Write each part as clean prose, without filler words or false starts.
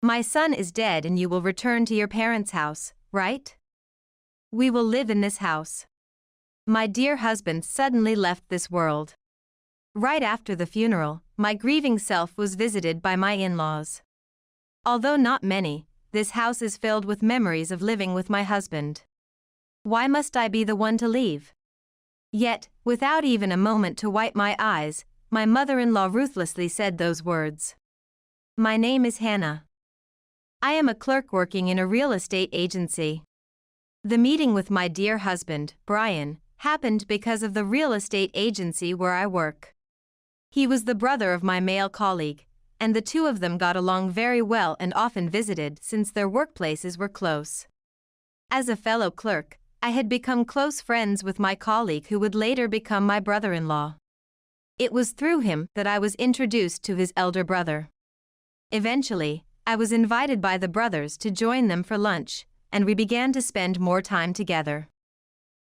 My son is dead and you will return to your parents' house, right? We will live in this house. My dear husband suddenly left this world. Right after the funeral, my grieving self was visited by my in-laws. Although not many, this house is filled with memories of living with my husband. Why must I be the one to leave? Yet, without even a moment to wipe my eyes, my mother-in-law ruthlessly said those words. My name is Hannah. I am a clerk working in a real estate agency. The meeting with my dear husband, Brian, happened because of the real estate agency where I work. He was the brother of my male colleague, and the two of them got along very well and often visited since their workplaces were close. As a fellow clerk, I had become close friends with my colleague who would later become my brother-in-law. It was through him that I was introduced to his elder brother. Eventually, I was invited by the brothers to join them for lunch, and we began to spend more time together.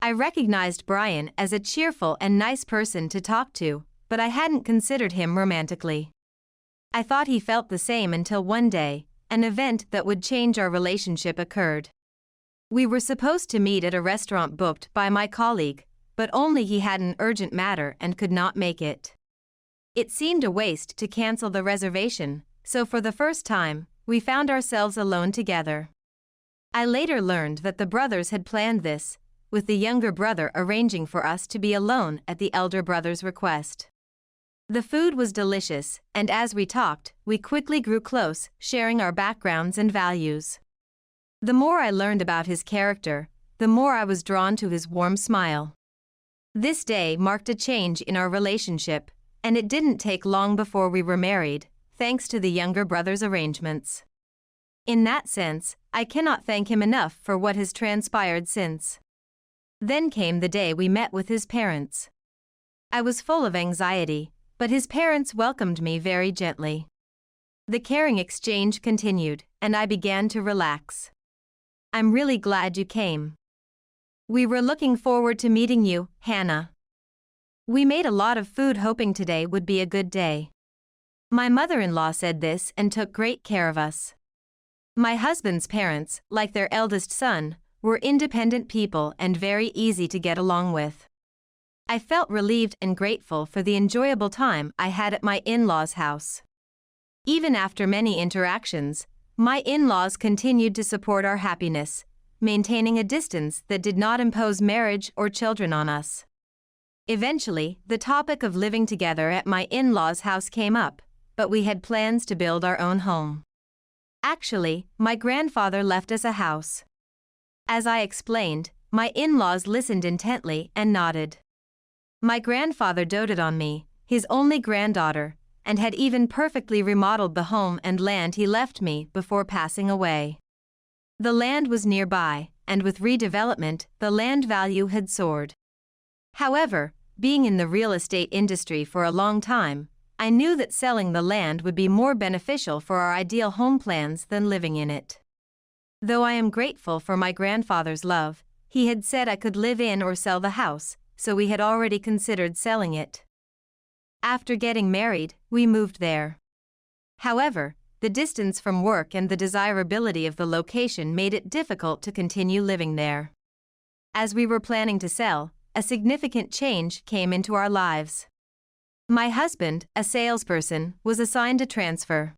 I recognized Brian as a cheerful and nice person to talk to, but I hadn't considered him romantically. I thought he felt the same until one day, an event that would change our relationship occurred. We were supposed to meet at a restaurant booked by my colleague, but only he had an urgent matter and could not make it. It seemed a waste to cancel the reservation, so for the first time, we found ourselves alone together. I later learned that the brothers had planned this, with the younger brother arranging for us to be alone at the elder brother's request. The food was delicious, and as we talked, we quickly grew close, sharing our backgrounds and values. The more I learned about his character, the more I was drawn to his warm smile. This day marked a change in our relationship, and it didn't take long before we were married, thanks to the younger brother's arrangements. In that sense, I cannot thank him enough for what has transpired since. Then came the day we met with his parents. I was full of anxiety, but his parents welcomed me very gently. The caring exchange continued, and I began to relax. I'm really glad you came. We were looking forward to meeting you, Hannah. We made a lot of food hoping today would be a good day. My mother-in-law said this and took great care of us. My husband's parents, like their eldest son, were independent people and very easy to get along with. I felt relieved and grateful for the enjoyable time I had at my in-laws' house. Even after many interactions, my in-laws continued to support our happiness, maintaining a distance that did not impose marriage or children on us. Eventually, the topic of living together at my in-laws' house came up, but we had plans to build our own home. Actually, my grandfather left us a house. As I explained, my in-laws listened intently and nodded. My grandfather doted on me, his only granddaughter, and had even perfectly remodeled the home and land he left me before passing away. The land was nearby, and with redevelopment, the land value had soared. However, being in the real estate industry for a long time, I knew that selling the land would be more beneficial for our ideal home plans than living in it. Though I am grateful for my grandfather's love, he had said I could live in or sell the house, so we had already considered selling it. After getting married, we moved there. However, the distance from work and the desirability of the location made it difficult to continue living there. As we were planning to sell, a significant change came into our lives. My husband, a salesperson, was assigned a transfer.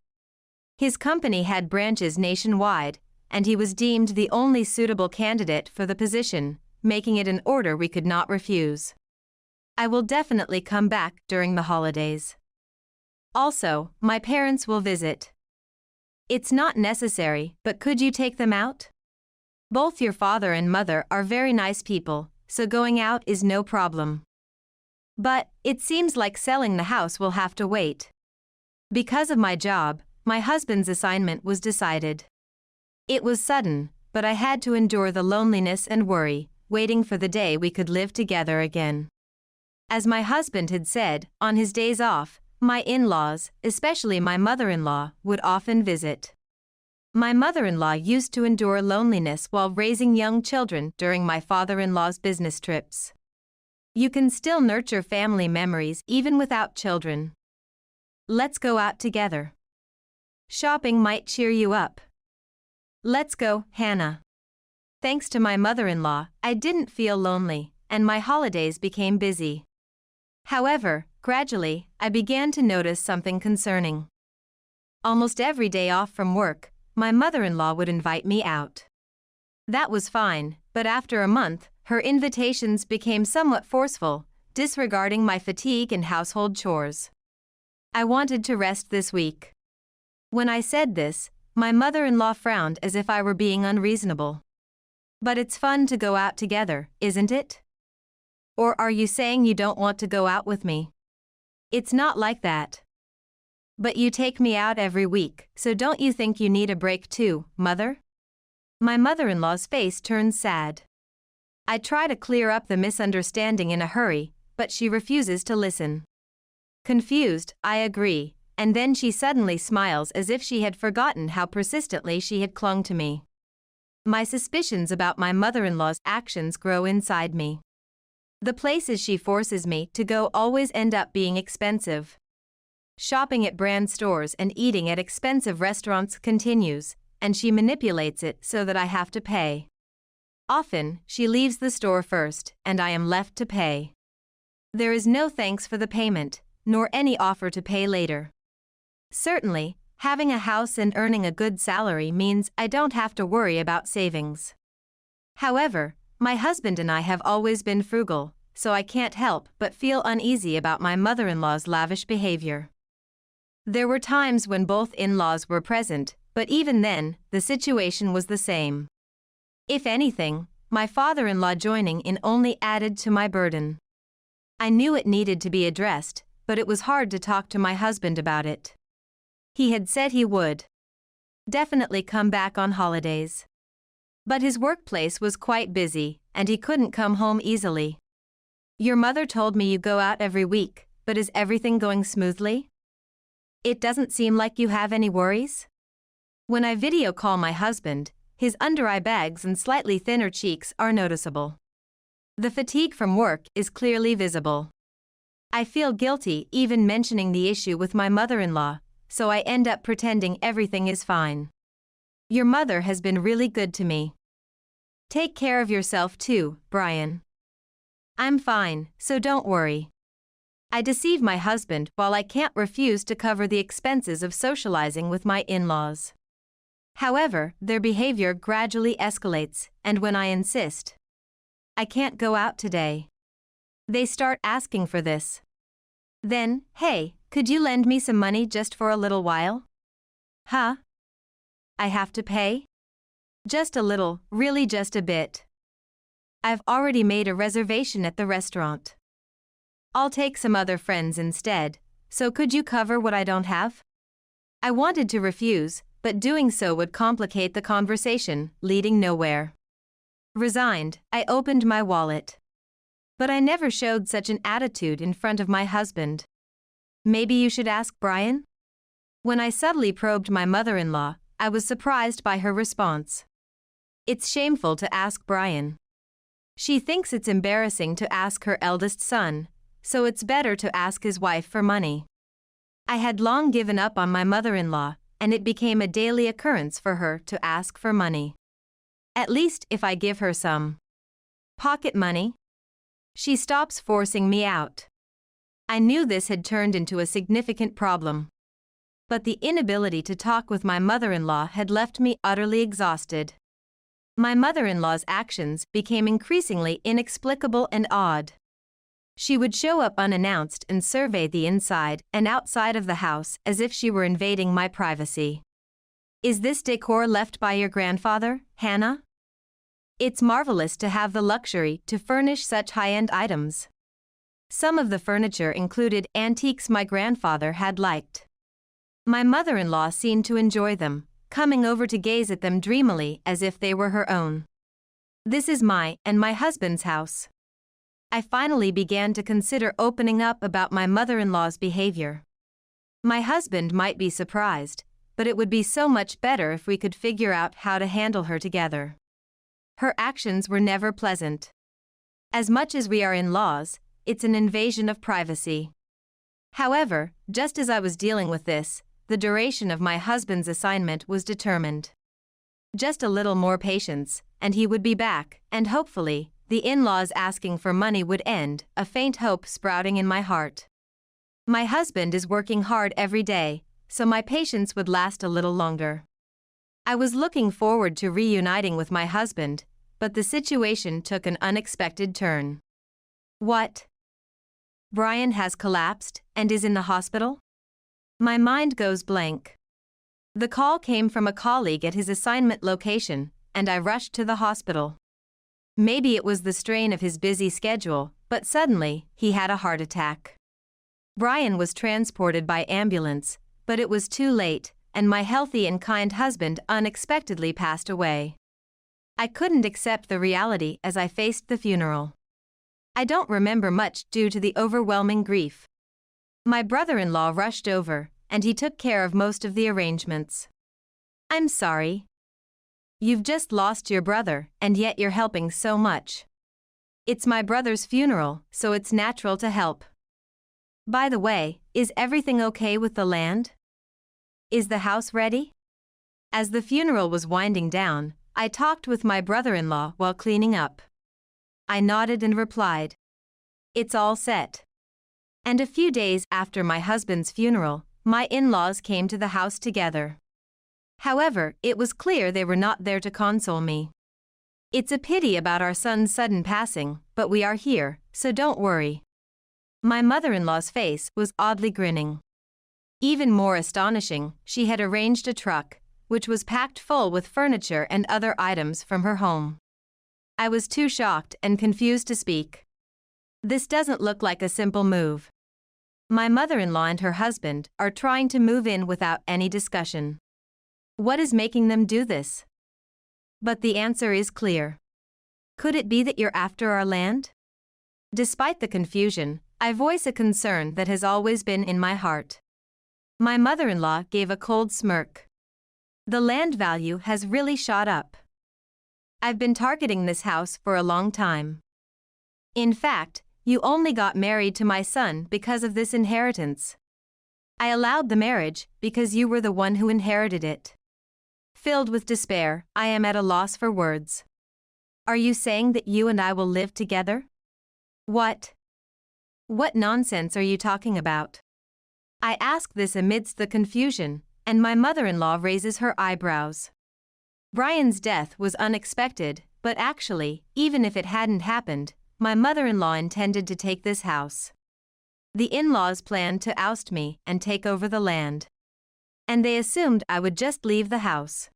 His company had branches nationwide, and he was deemed the only suitable candidate for the position, making it an order we could not refuse. I will definitely come back during the holidays. Also, my parents will visit. It's not necessary, but could you take them out? Both your father and mother are very nice people, so going out is no problem. But, it seems like selling the house will have to wait. Because of my job, my husband's assignment was decided. It was sudden, but I had to endure the loneliness and worry, waiting for the day we could live together again. As my husband had said, on his days off, my in-laws, especially my mother-in-law, would often visit. My mother-in-law used to endure loneliness while raising young children during my father-in-law's business trips. You can still nurture family memories even without children. Let's go out together. Shopping might cheer you up. Let's go, Hannah. Thanks to my mother-in-law, I didn't feel lonely, and my holidays became busy. However, gradually, I began to notice something concerning. Almost every day off from work, my mother-in-law would invite me out. That was fine, but after a month, her invitations became somewhat forceful, disregarding my fatigue and household chores. I wanted to rest this week. When I said this, my mother-in-law frowned as if I were being unreasonable. But it's fun to go out together, isn't it? Or are you saying you don't want to go out with me? It's not like that. But you take me out every week, so don't you think you need a break too, Mother? My mother-in-law's face turns sad. I try to clear up the misunderstanding in a hurry, but she refuses to listen. Confused, I agree, and then she suddenly smiles as if she had forgotten how persistently she had clung to me. My suspicions about my mother-in-law's actions grow inside me. The places she forces me to go always end up being expensive. Shopping at brand stores and eating at expensive restaurants continues, and she manipulates it so that I have to pay. Often, she leaves the store first, and I am left to pay. There is no thanks for the payment, nor any offer to pay later. Certainly, having a house and earning a good salary means I don't have to worry about savings. However, my husband and I have always been frugal, so I can't help but feel uneasy about my mother-in-law's lavish behavior. There were times when both in-laws were present, but even then, the situation was the same. If anything, my father-in-law joining in only added to my burden. I knew it needed to be addressed, but it was hard to talk to my husband about it. He had said he would definitely come back on holidays. But his workplace was quite busy, and he couldn't come home easily. Your mother told me you go out every week, but is everything going smoothly? It doesn't seem like you have any worries? When I video call my husband, his under-eye bags and slightly thinner cheeks are noticeable. The fatigue from work is clearly visible. I feel guilty even mentioning the issue with my mother-in-law, so I end up pretending everything is fine. Your mother has been really good to me. Take care of yourself too, Brian. I'm fine, so don't worry. I deceive my husband while I can't refuse to cover the expenses of socializing with my in-laws. However, their behavior gradually escalates, and when I insist, I can't go out today, they start asking for this. Then, hey, could you lend me some money just for a little while? Huh? I have to pay? Just a little, really just a bit. I've already made a reservation at the restaurant. I'll take some other friends instead, so could you cover what I don't have? I wanted to refuse, but doing so would complicate the conversation, leading nowhere. Resigned, I opened my wallet. But I never showed such an attitude in front of my husband. Maybe you should ask Brian? When I subtly probed my mother-in-law, I was surprised by her response. It's shameful to ask Brian. She thinks it's embarrassing to ask her eldest son, so it's better to ask his wife for money. I had long given up on my mother-in-law, and it became a daily occurrence for her to ask for money. At least if I give her some pocket money, she stops forcing me out. I knew this had turned into a significant problem. But the inability to talk with my mother-in-law had left me utterly exhausted. My mother-in-law's actions became increasingly inexplicable and odd. She would show up unannounced and survey the inside and outside of the house as if she were invading my privacy. Is this decor left by your grandfather, Hannah? It's marvelous to have the luxury to furnish such high-end items. Some of the furniture included antiques my grandfather had liked. My mother-in-law seemed to enjoy them, coming over to gaze at them dreamily as if they were her own. This is my and my husband's house. I finally began to consider opening up about my mother-in-law's behavior. My husband might be surprised, but it would be so much better if we could figure out how to handle her together. Her actions were never pleasant. As much as we are in-laws, it's an invasion of privacy. However, just as I was dealing with this, the duration of my husband's assignment was determined. Just a little more patience, and he would be back, and hopefully, the in-laws asking for money would end, a faint hope sprouting in my heart. My husband is working hard every day, so my patience would last a little longer. I was looking forward to reuniting with my husband, but the situation took an unexpected turn. What? Brian has collapsed and is in the hospital? My mind goes blank. The call came from a colleague at his assignment location, and I rushed to the hospital. Maybe it was the strain of his busy schedule, but suddenly, he had a heart attack. Brian was transported by ambulance, but it was too late, and my healthy and kind husband unexpectedly passed away. I couldn't accept the reality as I faced the funeral. I don't remember much due to the overwhelming grief. My brother-in-law rushed over, and he took care of most of the arrangements. I'm sorry. You've just lost your brother, and yet you're helping so much. It's my brother's funeral, so it's natural to help. By the way, is everything okay with the land? Is the house ready? As the funeral was winding down, I talked with my brother-in-law while cleaning up. I nodded and replied, "It's all set." And a few days after my husband's funeral, my in-laws came to the house together. However, it was clear they were not there to console me. It's a pity about our son's sudden passing, but we are here, so don't worry. My mother-in-law's face was oddly grinning. Even more astonishing, she had arranged a truck, which was packed full with furniture and other items from her home. I was too shocked and confused to speak. This doesn't look like a simple move. My mother-in-law and her husband are trying to move in without any discussion. What is making them do this? But the answer is clear. Could it be that you're after our land? Despite the confusion, I voice a concern that has always been in my heart. My mother-in-law gave a cold smirk. The land value has really shot up. I've been targeting this house for a long time. In fact, you only got married to my son because of this inheritance. I allowed the marriage because you were the one who inherited it. Filled with despair, I am at a loss for words. Are you saying that you and I will live together? What? What nonsense are you talking about? I ask this amidst the confusion, and my mother-in-law raises her eyebrows. Brian's death was unexpected, but actually, even if it hadn't happened, my mother-in-law intended to take this house. The in-laws planned to oust me and take over the land. And they assumed I would just leave the house.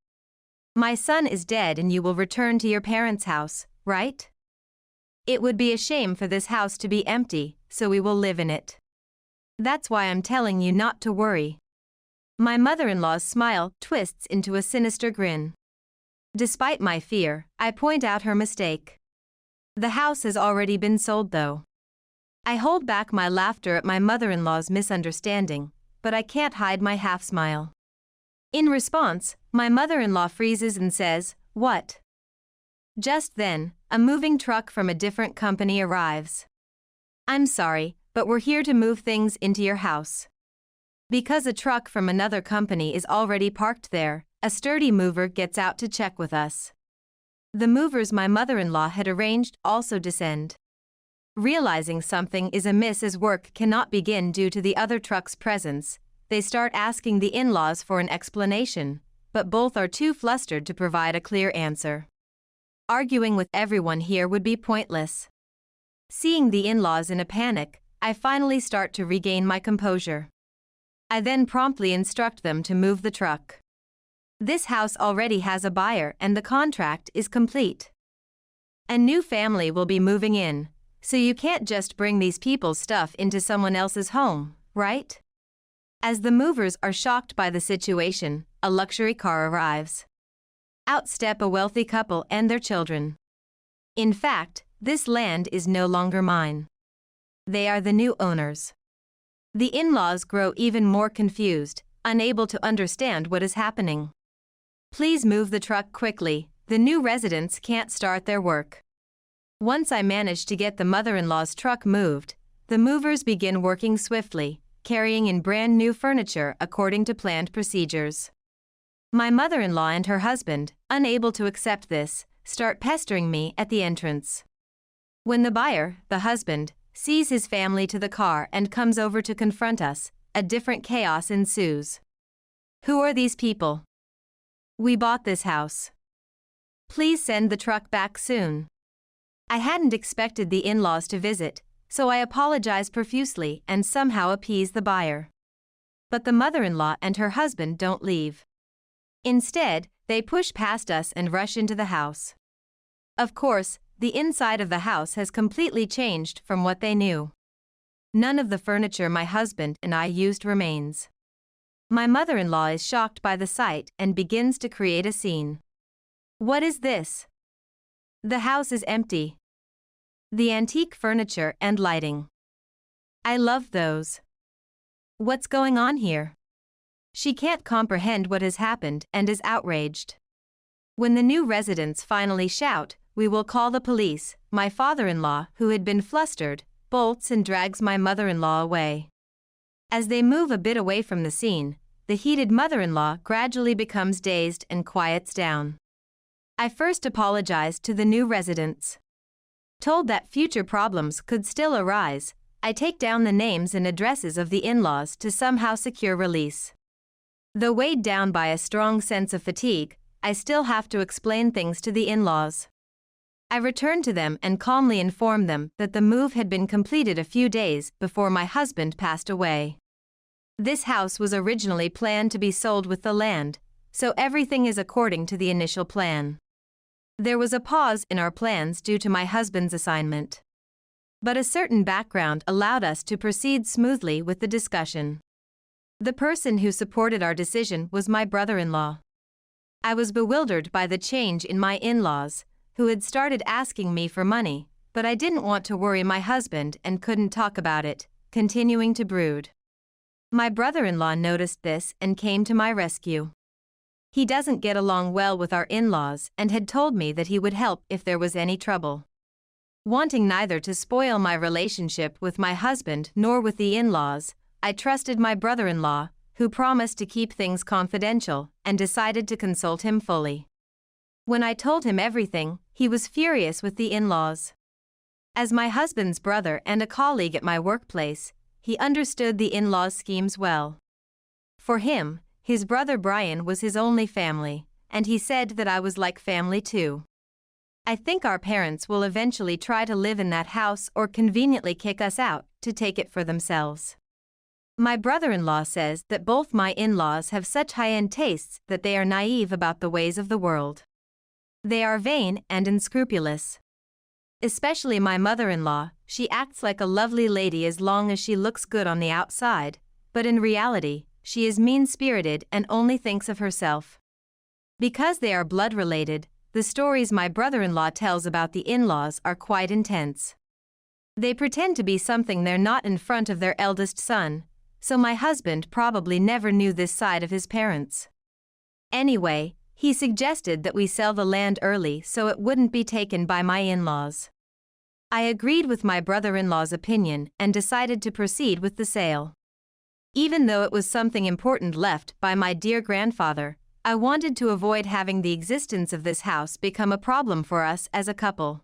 My son is dead and you will return to your parents' house, right? It would be a shame for this house to be empty, so we will live in it. That's why I'm telling you not to worry. My mother-in-law's smile twists into a sinister grin. Despite my fear, I point out her mistake. The house has already been sold though. I hold back my laughter at my mother-in-law's misunderstanding, but I can't hide my half-smile. In response, my mother-in-law freezes and says, "What?" Just then, a moving truck from a different company arrives. I'm sorry, but we're here to move things into your house. Because a truck from another company is already parked there, a sturdy mover gets out to check with us. The movers my mother-in-law had arranged also descend. Realizing something is amiss as work cannot begin due to the other truck's presence, they start asking the in-laws for an explanation, but both are too flustered to provide a clear answer. Arguing with everyone here would be pointless. Seeing the in-laws in a panic, I finally start to regain my composure. I then promptly instruct them to move the truck. This house already has a buyer and the contract is complete. A new family will be moving in, so you can't just bring these people's stuff into someone else's home, right? As the movers are shocked by the situation, a luxury car arrives. Out step a wealthy couple and their children. In fact, this land is no longer mine. They are the new owners. The in-laws grow even more confused, unable to understand what is happening. Please move the truck quickly, the new residents can't start their work. Once I manage to get the mother-in-law's truck moved, the movers begin working swiftly, carrying in brand new furniture according to planned procedures. My mother-in-law and her husband, unable to accept this, start pestering me at the entrance. When the buyer, the husband, sees his family to the car and comes over to confront us, a different chaos ensues. Who are these people? We bought this house. Please send the truck back soon. I hadn't expected the in-laws to visit, so I apologize profusely and somehow appease the buyer. But the mother-in-law and her husband don't leave. Instead, they push past us and rush into the house. Of course, the inside of the house has completely changed from what they knew. None of the furniture my husband and I used remains. My mother-in-law is shocked by the sight and begins to create a scene. What is this? The house is empty. The antique furniture and lighting. I love those. What's going on here? She can't comprehend what has happened and is outraged. When the new residents finally shout, "We will call the police," my father-in-law, who had been flustered, bolts and drags my mother-in-law away. As they move a bit away from the scene, the heated mother-in-law gradually becomes dazed and quiets down. I first apologized to the new residents. Told that future problems could still arise, I take down the names and addresses of the in-laws to somehow secure release. Though weighed down by a strong sense of fatigue, I still have to explain things to the in-laws. I return to them and calmly inform them that the move had been completed a few days before my husband passed away. This house was originally planned to be sold with the land, so everything is according to the initial plan. There was a pause in our plans due to my husband's assignment. But a certain background allowed us to proceed smoothly with the discussion. The person who supported our decision was my brother-in-law. I was bewildered by the change in my in-laws, who had started asking me for money, but I didn't want to worry my husband and couldn't talk about it, continuing to brood. My brother-in-law noticed this and came to my rescue. He doesn't get along well with our in-laws and had told me that he would help if there was any trouble. Wanting neither to spoil my relationship with my husband nor with the in-laws, I trusted my brother-in-law, who promised to keep things confidential, and decided to consult him fully. When I told him everything, he was furious with the in-laws. As my husband's brother and a colleague at my workplace, he understood the in-laws' schemes well. For him, his brother Brian was his only family, and he said that I was like family too. I think our parents will eventually try to live in that house or conveniently kick us out to take it for themselves. My brother-in-law says that both my in-laws have such high-end tastes that they are naive about the ways of the world. They are vain and unscrupulous. Especially my mother-in-law, she acts like a lovely lady as long as she looks good on the outside, but in reality, she is mean-spirited and only thinks of herself. Because they are blood-related, the stories my brother-in-law tells about the in-laws are quite intense. They pretend to be something they're not in front of their eldest son, so my husband probably never knew this side of his parents. Anyway, he suggested that we sell the land early so it wouldn't be taken by my in-laws. I agreed with my brother-in-law's opinion and decided to proceed with the sale. Even though it was something important left by my dear grandfather, I wanted to avoid having the existence of this house become a problem for us as a couple.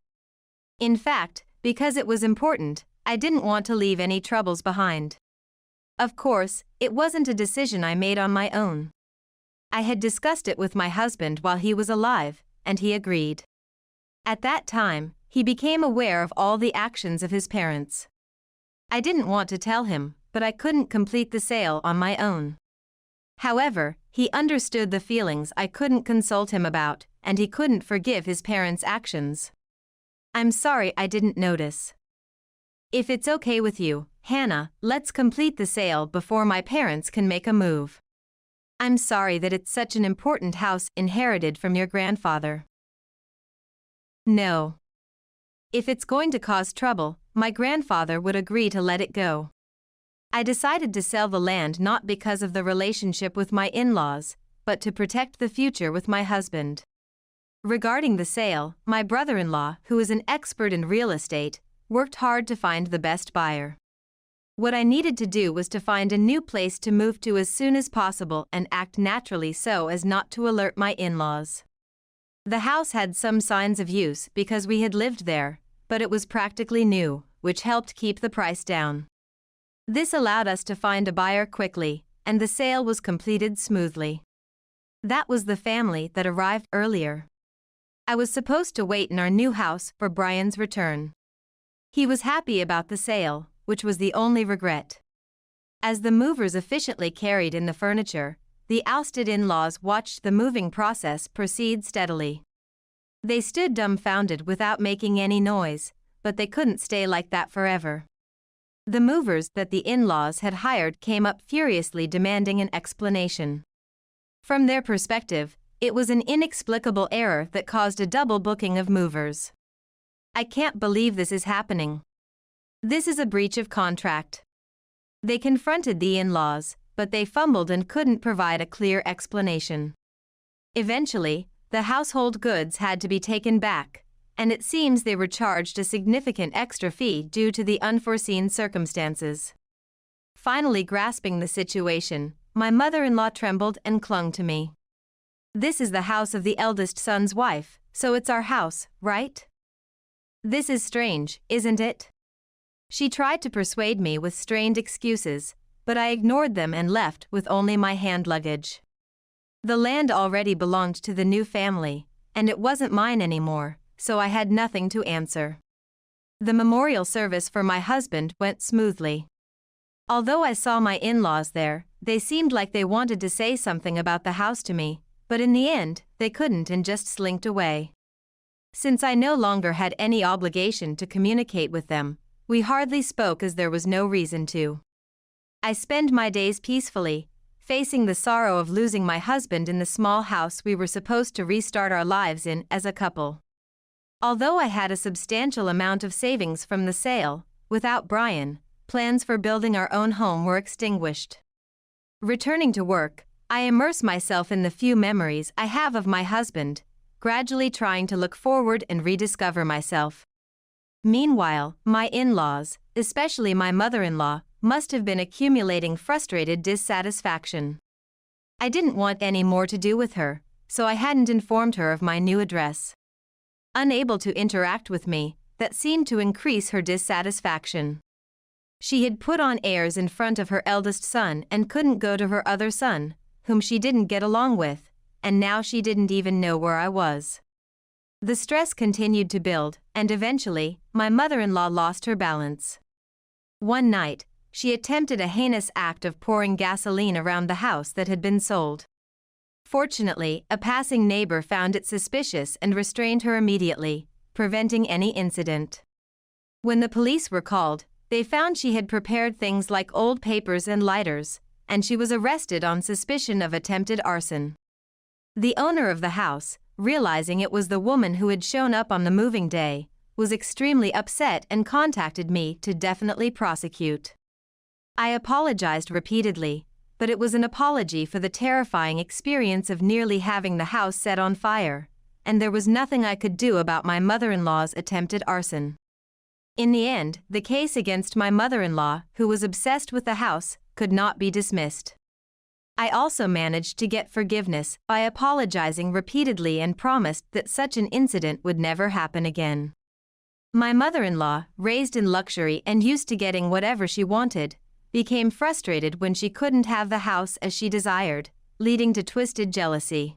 In fact, because it was important, I didn't want to leave any troubles behind. Of course, it wasn't a decision I made on my own. I had discussed it with my husband while he was alive, and he agreed. At that time, he became aware of all the actions of his parents. I didn't want to tell him, but I couldn't complete the sale on my own. However, he understood the feelings I couldn't consult him about, and he couldn't forgive his parents' actions. I'm sorry I didn't notice. If it's okay with you, Hannah, let's complete the sale before my parents can make a move. I'm sorry that it's such an important house inherited from your grandfather. No. If it's going to cause trouble, my grandfather would agree to let it go. I decided to sell the land not because of the relationship with my in-laws, but to protect the future with my husband. Regarding the sale, my brother-in-law, who is an expert in real estate, worked hard to find the best buyer. What I needed to do was to find a new place to move to as soon as possible and act naturally so as not to alert my in-laws. The house had some signs of use because we had lived there, but it was practically new, which helped keep the price down. This allowed us to find a buyer quickly, and the sale was completed smoothly. That was the family that arrived earlier. I was supposed to wait in our new house for Brian's return. He was happy about the sale, which was the only regret. As the movers efficiently carried in the furniture, the ousted in-laws watched the moving process proceed steadily. They stood dumbfounded without making any noise, but they couldn't stay like that forever. The movers that the in-laws had hired came up furiously demanding an explanation. From their perspective, it was an inexplicable error that caused a double booking of movers. I can't believe this is happening. This is a breach of contract. They confronted the in-laws, but they fumbled and couldn't provide a clear explanation. Eventually, the household goods had to be taken back, and it seems they were charged a significant extra fee due to the unforeseen circumstances. Finally grasping the situation, my mother-in-law trembled and clung to me. "This is the house of the eldest son's wife, so it's our house, right? This is strange, isn't it?" She tried to persuade me with strained excuses, but I ignored them and left with only my hand luggage. The land already belonged to the new family, and it wasn't mine anymore, so I had nothing to answer. The memorial service for my husband went smoothly. Although I saw my in-laws there, they seemed like they wanted to say something about the house to me, but in the end, they couldn't and just slinked away. Since I no longer had any obligation to communicate with them, we hardly spoke as there was no reason to. I spend my days peacefully, facing the sorrow of losing my husband in the small house we were supposed to restart our lives in as a couple. Although I had a substantial amount of savings from the sale, without Brian, plans for building our own home were extinguished. Returning to work, I immerse myself in the few memories I have of my husband, gradually trying to look forward and rediscover myself. Meanwhile, my in-laws, especially my mother-in-law, must have been accumulating frustrated dissatisfaction. I didn't want any more to do with her, so I hadn't informed her of my new address. Unable to interact with me, that seemed to increase her dissatisfaction. She had put on airs in front of her eldest son and couldn't go to her other son, whom she didn't get along with, and now she didn't even know where I was. The stress continued to build, and eventually, my mother-in-law lost her balance. One night, she attempted a heinous act of pouring gasoline around the house that had been sold. Fortunately, a passing neighbor found it suspicious and restrained her immediately, preventing any incident. When the police were called, they found she had prepared things like old papers and lighters, and she was arrested on suspicion of attempted arson. The owner of the house, realizing it was the woman who had shown up on the moving day, was extremely upset and contacted me to definitely prosecute. I apologized repeatedly, but it was an apology for the terrifying experience of nearly having the house set on fire, and there was nothing I could do about my mother-in-law's attempted arson. In the end, the case against my mother-in-law, who was obsessed with the house, could not be dismissed. I also managed to get forgiveness by apologizing repeatedly and promised that such an incident would never happen again. My mother-in-law, raised in luxury and used to getting whatever she wanted, became frustrated when she couldn't have the house as she desired, leading to twisted jealousy.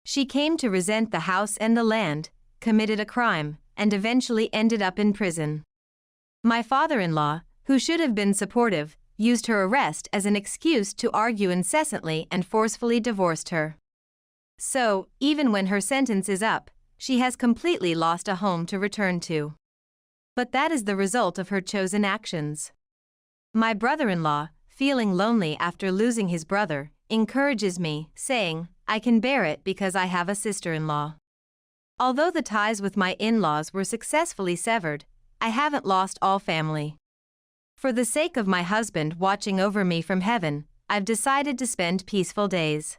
She came to resent the house and the land, committed a crime, and eventually ended up in prison. My father-in-law, who should have been supportive, used her arrest as an excuse to argue incessantly and forcefully divorced her. So, even when her sentence is up, she has completely lost a home to return to. But that is the result of her chosen actions. My brother-in-law, feeling lonely after losing his brother, encourages me, saying, "I can bear it because I have a sister-in-law." Although the ties with my in-laws were successfully severed, I haven't lost all family. For the sake of my husband watching over me from heaven, I've decided to spend peaceful days.